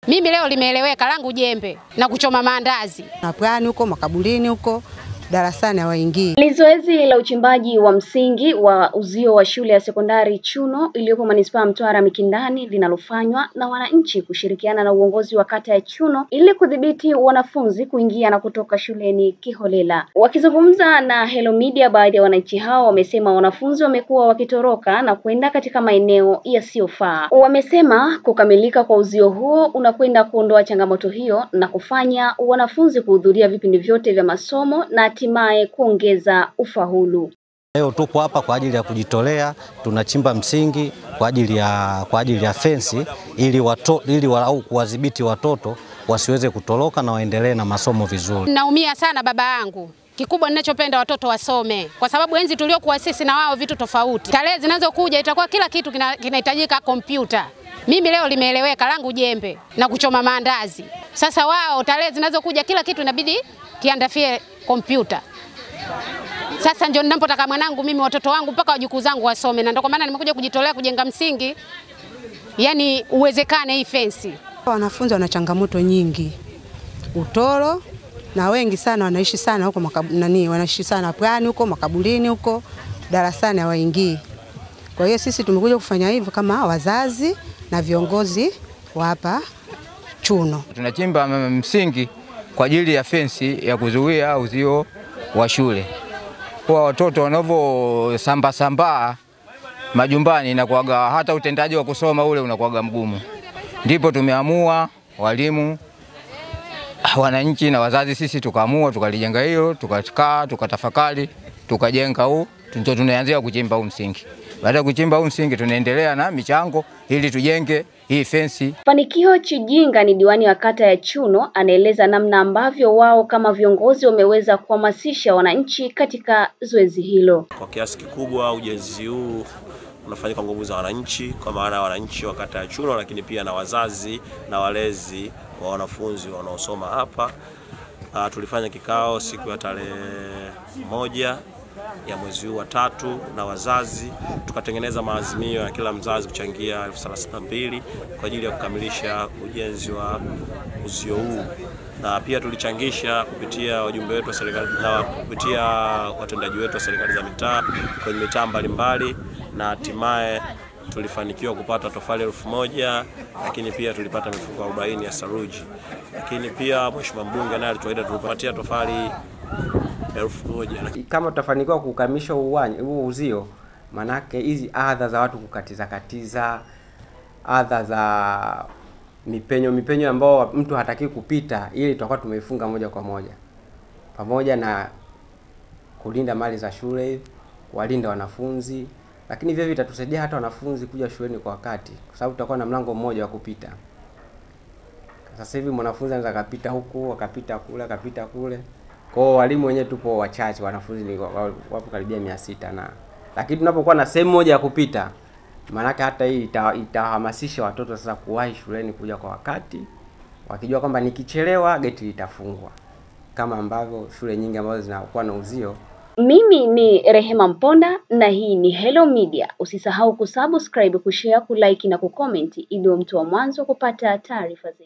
Mimi leo limeeleweka langu jembe na kuchoma maandazi. Na pwani huko, makaburini huko, darasani hawaingii. Ni zoezi la uchimbaji wa msingi wa uzio wa shule ya sekondari Chuno iliyopo manispaa Mtwara Mikindani linalofanywa na wananchi kushirikiana na uongozi wa kata ya Chuno ili kudhibiti wanafunzi kuingia na kutoka shuleni kiholela. Wakizungumza na Hello Media, baadhi ya wananchi hao wamesema wanafunzi wamekuwa wakitoroka na kwenda katika maeneo yasiyofaa. Wamesema kukamilika kwa uzio huo unakwenda kuondoa changamoto hiyo na kufanya wanafunzi kuhudhuria vipindi vyote vya masomo na hatimaye kuongeza ufaulu. Leo tupo hapa kwa ajili ya kujitolea, tunachimba msingi kwa ajili ya fensi ili walau kuwadhibiti watoto wasiweze kutoroka na waendelee na masomo vizuri. Naumia sana baba yangu. Kikubwa ninachopenda watoto wasome kwa sababu enzi tuliokuwa sisi na wao vitu tofauti. Tarehe zinazokuja itakuwa kila kitu kinahitajika kompyuta. Mimi leo limeeleweka langu jembe na kuchoma maandazi. Sasa wao tarehe zinazokuja kila kitu inabidi kiandafie kompyuta. Sasa ndio ninapotaka mwanangu mimi watoto wangu mpaka wajukuu zangu wasome, na ndio kwa maana nimekuja kujitolea kujenga msingi yani uwezekane hii fensi. Wanafunzi wana changamoto nyingi. Utoro na wengi sana wanaishi sana huko wanaishi sana pwani huko, makaburini huko, darasani hawaingii. Kwa hiyo sisi tumekuja kufanya hivyo kama wazazi na viongozi wa hapa Chuno. Tunachimba msingi kwa ajili ya fensi ya kuzuia uzio wa shule. Kwa watoto wanavyosambaa majumbani na kuaga hata utendaji wa kusoma ule unakuwa mgumu. Ndipo tumeamua walimu, wananchi na wazazi sisi tukaamua tukalijenga hilo, tukakaa, tukatafakari, tukajenga huu, ndio tunaanzia kuchimba huu msingi. Baada ya kuchimba huu msingi tunaendelea na michango ili tujenge hii fensi. Fanikio Chijinga ni diwani wa kata ya Chuno, anaeleza namna ambavyo wao kama viongozi wameweza kuhamasisha wananchi katika zoezi hilo. Kwa kiasi kikubwa ujenzi huu unafanyika kwa nguvu za wananchi, kwa maana wananchi wa kata ya Chuno, lakini pia na wazazi na walezi wa wanafunzi wanaosoma hapa. Tulifanya kikao siku ya tarehe 1 ya mwezi huu wa 3 na wazazi, tukatengeneza maazimio ya kila mzazi kuchangia 32,000 kwa ajili ya kukamilisha ujenzi wa uzio huu, na pia tulichangisha kupitia wajumbe wetu wa serikali na kupitia watendaji wetu wa serikali za mitaa kwenye mitaa mbalimbali, na hatimaye tulifanikiwa kupata tofali 1,000, lakini pia tulipata mifuko 40 ya saruji. Lakini pia mheshimiwa mbunge naye alituahidi tupatia tofali 1,000. Kama tutafanikiwa kukamilisha huu uzio, manake hizi adha za watu kukatiza, adha za mipenyo ambao mtu hataki kupita, ili tutakuwa tumeifunga moja kwa moja. Pamoja na kulinda mali za shule, kuwalinda wanafunzi, lakini vile vitatusaidia hata wanafunzi kuja shuleni kwa wakati, kwa sababu tutakuwa na mlango mmoja wa kupita. Sasa hivi mwanafunzi anaweza kupita huku, akapita kule, akapita kule. Kwa walimu wenyewe tupo wachache, wanafunzi ni wapo karibia 600 lakini tunapokuwa na sehemu moja ya kupita, maana hata hii itahamasisha watoto sasa kuwahi shuleni kuja kwa wakati, wakijua kwamba nikichelewa geti litafungwa, kama ambavyo shule nyingi ambazo zinakuwa na uzio. Mimi ni Rehema Mponda na hii ni Hello Media. Usisahau kusubscribe, kushare, kulike na kucomment ili mtu wa mwanzo kupata taarifa zetu.